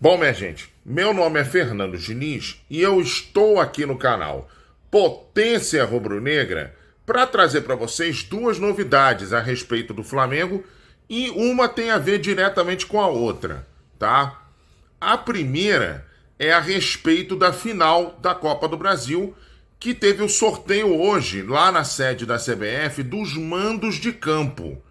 Bom, minha gente, meu nome é Fernando Diniz e eu estou aqui no canal Potência Rubro-Negra para trazer para vocês duas novidades a respeito do Flamengo e uma tem a ver diretamente com a outra, tá? A primeira é a respeito da final da Copa do Brasil, que teve o sorteio hoje lá na sede da CBF dos mandos de campo.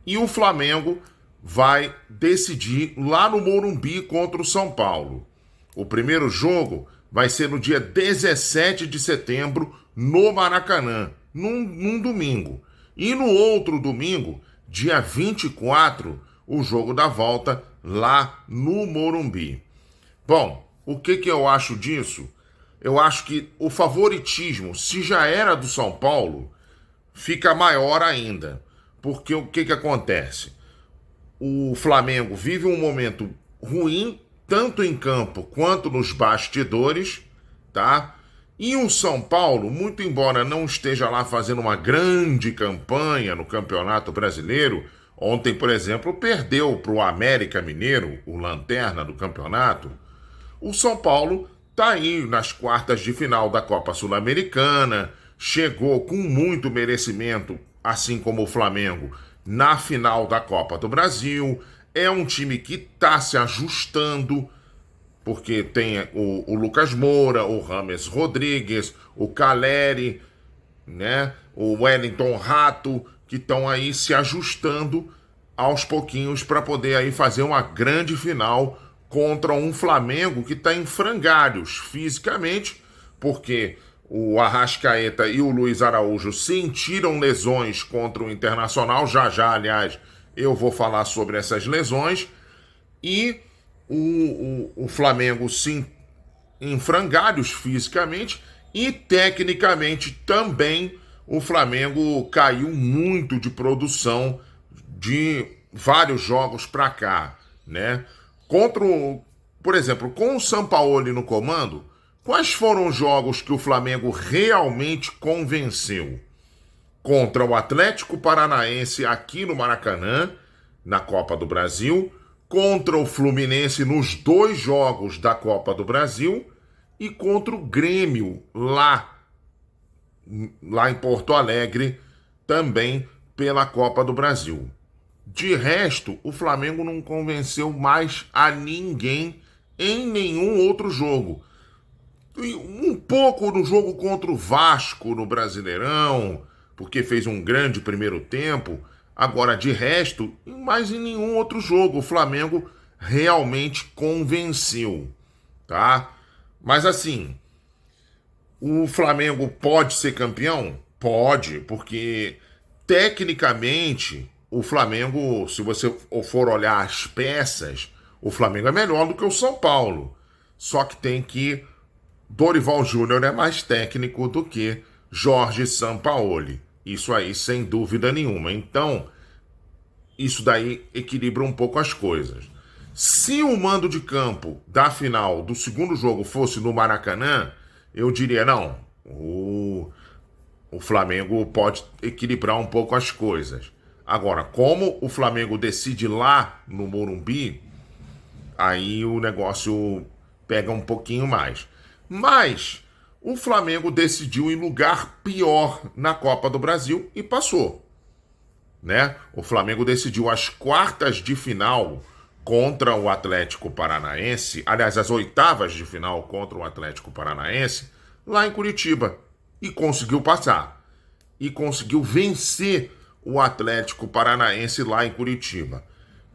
E o Flamengo vai decidir lá no Morumbi contra o São Paulo. O primeiro jogo vai ser no dia 17 de setembro, no Maracanã, num domingo. E no outro domingo, dia 24, o jogo da volta lá no Morumbi. Bom, o que eu acho disso? Eu acho que o favoritismo, se já era do São Paulo, fica maior ainda. Porque o que acontece? O Flamengo vive um momento ruim, tanto em campo quanto nos bastidores, tá? E o São Paulo, muito embora não esteja lá fazendo uma grande campanha no Campeonato Brasileiro, ontem, por exemplo, perdeu para o América Mineiro, o lanterna do campeonato, o São Paulo está aí nas quartas de final da Copa Sul-Americana, chegou com muito merecimento, assim como o Flamengo, na final da Copa do Brasil. É um time que está se ajustando, porque tem o Lucas Moura, o Rames Rodrigues, o Caleri, né, o Wellington Rato, que estão aí se ajustando aos pouquinhos para poder aí fazer uma grande final contra um Flamengo que está em frangalhos fisicamente, porque o Arrascaeta e o Luiz Araújo sentiram lesões contra o Internacional. Já, aliás, eu vou falar sobre essas lesões. E o Flamengo sim em frangalhos fisicamente e tecnicamente também o Flamengo caiu muito de produção de vários jogos para cá, né? Por exemplo, com o Sampaoli no comando, quais foram os jogos que o Flamengo realmente convenceu? Contra o Atlético Paranaense aqui no Maracanã, na Copa do Brasil, contra o Fluminense nos dois jogos da Copa do Brasil e contra o Grêmio lá em Porto Alegre, também pela Copa do Brasil. De resto, o Flamengo não convenceu mais a ninguém em nenhum outro jogo. Um pouco no jogo contra o Vasco no Brasileirão, porque fez um grande primeiro tempo. Agora, de resto, mais em nenhum outro jogo o Flamengo realmente convenceu, tá? Mas assim, o Flamengo pode ser campeão? Pode, porque tecnicamente o Flamengo, se você for olhar as peças, o Flamengo é melhor do que o São Paulo. Só que tem que Dorival Júnior é mais técnico do que Jorge Sampaoli. Isso aí, sem dúvida nenhuma. Então, isso daí equilibra um pouco as coisas. Se o mando de campo da final do segundo jogo fosse no Maracanã, eu diria, não, o Flamengo pode equilibrar um pouco as coisas. Agora, como o Flamengo decide lá no Morumbi, aí o negócio pega um pouquinho mais. Mas o Flamengo decidiu em lugar pior na Copa do Brasil e passou, né? O Flamengo decidiu as quartas de final contra o Atlético Paranaense, aliás, as oitavas de final contra o Atlético Paranaense, lá em Curitiba, e conseguiu passar. E conseguiu vencer o Atlético Paranaense lá em Curitiba.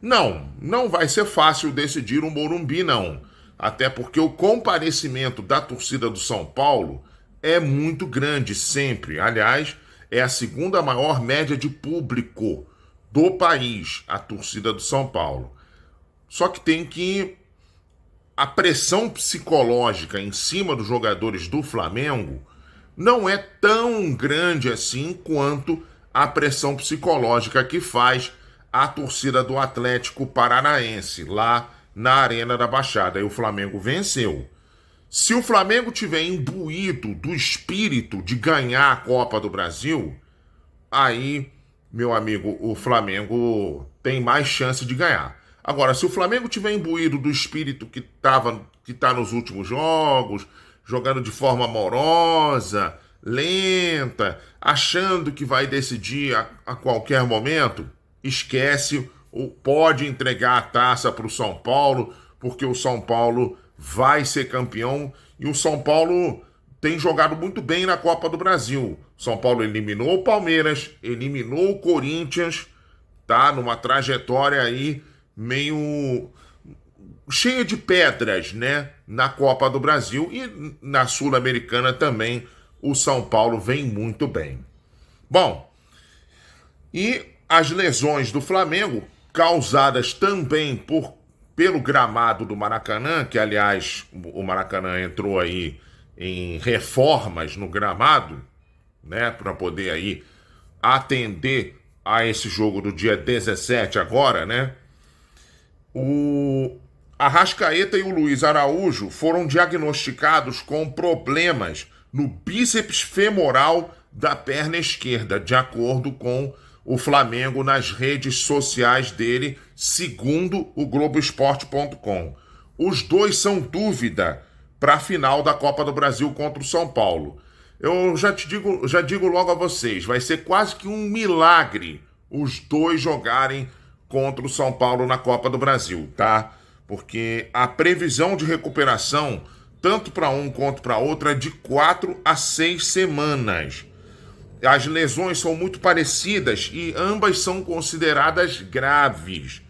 Não vai ser fácil decidir um Morumbi, não. Até porque o comparecimento da torcida do São Paulo é muito grande sempre. Aliás, é a segunda maior média de público do país, a torcida do São Paulo. Só que tem que... A pressão psicológica em cima dos jogadores do Flamengo não é tão grande assim quanto a pressão psicológica que faz a torcida do Atlético Paranaense, lá na Arena da Baixada. E o Flamengo venceu. Se o Flamengo tiver imbuído do espírito de ganhar a Copa do Brasil, aí, meu amigo, o Flamengo tem mais chance de ganhar. Agora, se o Flamengo tiver imbuído do espírito que tá nos últimos jogos, jogando de forma amorosa, lenta, achando que vai decidir a qualquer momento, esquece, ou pode entregar a taça para o São Paulo, porque o São Paulo vai ser campeão e o São Paulo tem jogado muito bem na Copa do Brasil. São Paulo eliminou o Palmeiras, eliminou o Corinthians, tá? Numa trajetória aí meio cheia de pedras, né? Na Copa do Brasil e na Sul-Americana também o São Paulo vem muito bem. Bom, e as lesões do Flamengo, causadas também pelo gramado do Maracanã, que aliás o Maracanã entrou aí em reformas no gramado, né, para poder aí atender a esse jogo do dia 17 agora, né? O Arrascaeta e o Luiz Araújo foram diagnosticados com problemas no bíceps femoral da perna esquerda, de acordo com o Flamengo nas redes sociais dele, segundo o Globoesporte.com. Os dois são dúvida para a final da Copa do Brasil contra o São Paulo. Eu já digo logo a vocês, vai ser quase que um milagre os dois jogarem contra o São Paulo na Copa do Brasil, tá? Porque a previsão de recuperação, tanto para um quanto para outro, é de 4 a 6 semanas. As lesões são muito parecidas e ambas são consideradas graves.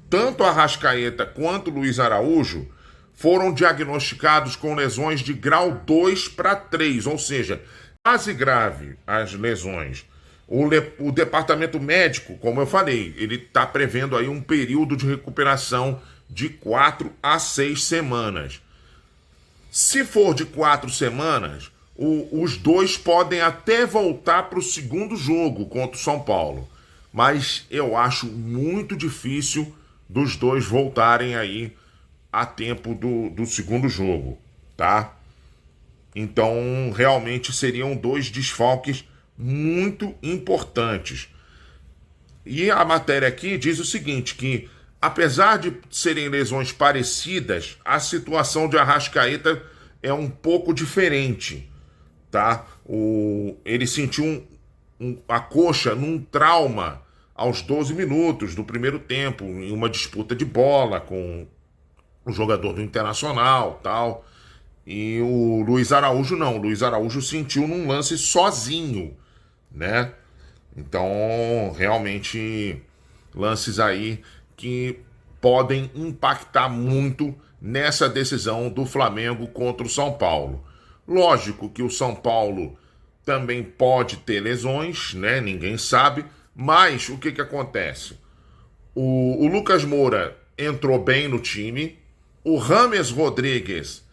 Tanto a Arrascaeta quanto o Luiz Araújo foram diagnosticados com lesões de grau 2 para 3, ou seja, quase grave as lesões. O departamento médico, como eu falei, ele está prevendo aí um período de recuperação de 4 a 6 semanas. Se for de 4 semanas, os dois podem até voltar para o segundo jogo contra o São Paulo. Mas eu acho muito difícil dos dois voltarem aí a tempo do segundo jogo, tá? Então, realmente seriam dois desfalques muito importantes. E a matéria aqui diz o seguinte, que apesar de serem lesões parecidas, a situação de Arrascaeta é um pouco diferente, tá? Ele sentiu a coxa num trauma aos 12 minutos do primeiro tempo, em uma disputa de bola com o jogador do Internacional, tal. E o Luiz Araújo não. O Luiz Araújo sentiu num lance sozinho, né? Então, realmente, lances aí que podem impactar muito nessa decisão do Flamengo contra o São Paulo. Lógico que o São Paulo também pode ter lesões, né? Ninguém sabe. Mas o que acontece? O Lucas Moura entrou bem no time. O James Rodrigues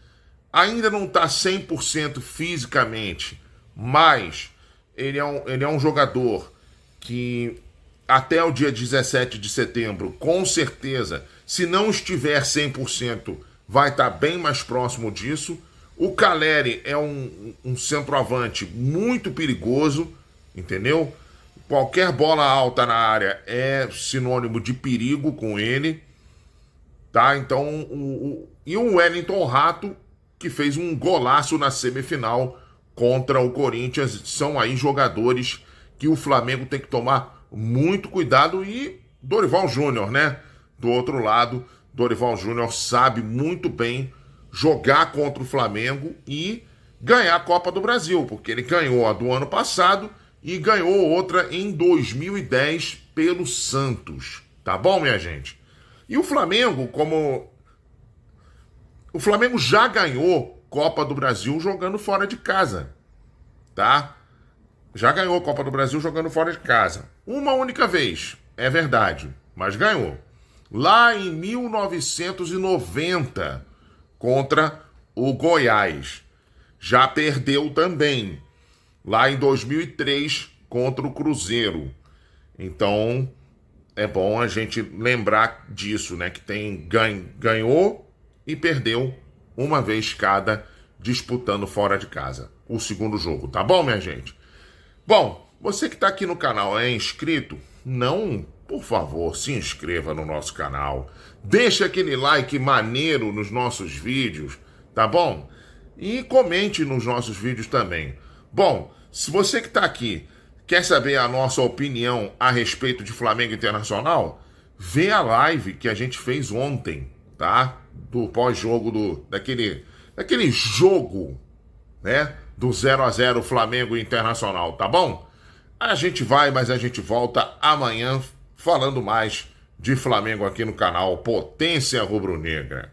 ainda não está 100% fisicamente, mas ele é um jogador que até o dia 17 de setembro, com certeza, se não estiver 100%, vai estar bem mais próximo disso. O Caleri é um centroavante muito perigoso, entendeu? Qualquer bola alta na área é sinônimo de perigo com ele, tá? Então, e o Wellington Rato, que fez um golaço na semifinal contra o Corinthians, são aí jogadores que o Flamengo tem que tomar muito cuidado. E Dorival Júnior, né? Do outro lado, Dorival Júnior sabe muito bem jogar contra o Flamengo e ganhar a Copa do Brasil, porque ele ganhou a do ano passado e ganhou outra em 2010 pelo Santos. Tá bom, minha gente? E o Flamengo, o Flamengo já ganhou Copa do Brasil jogando fora de casa, tá? Já ganhou Copa do Brasil jogando fora de casa. Uma única vez, é verdade, mas ganhou. Lá em 1990, contra o Goiás. Já perdeu também, lá em 2003, contra o Cruzeiro. Então, é bom a gente lembrar disso, né? Que ganhou e perdeu uma vez cada, disputando fora de casa o segundo jogo, tá bom, minha gente? Bom, você que tá aqui no canal é inscrito, não por favor, se inscreva no nosso canal. Deixa aquele like maneiro nos nossos vídeos, tá bom? E comente nos nossos vídeos também. Bom, se você que está aqui quer saber a nossa opinião a respeito de Flamengo Internacional, vê a live que a gente fez ontem, tá? Do pós-jogo daquele jogo, né? Do 0-0 Flamengo Internacional, tá bom? A gente vai, mas a gente volta amanhã falando mais de Flamengo aqui no canal Potência Rubro-Negra.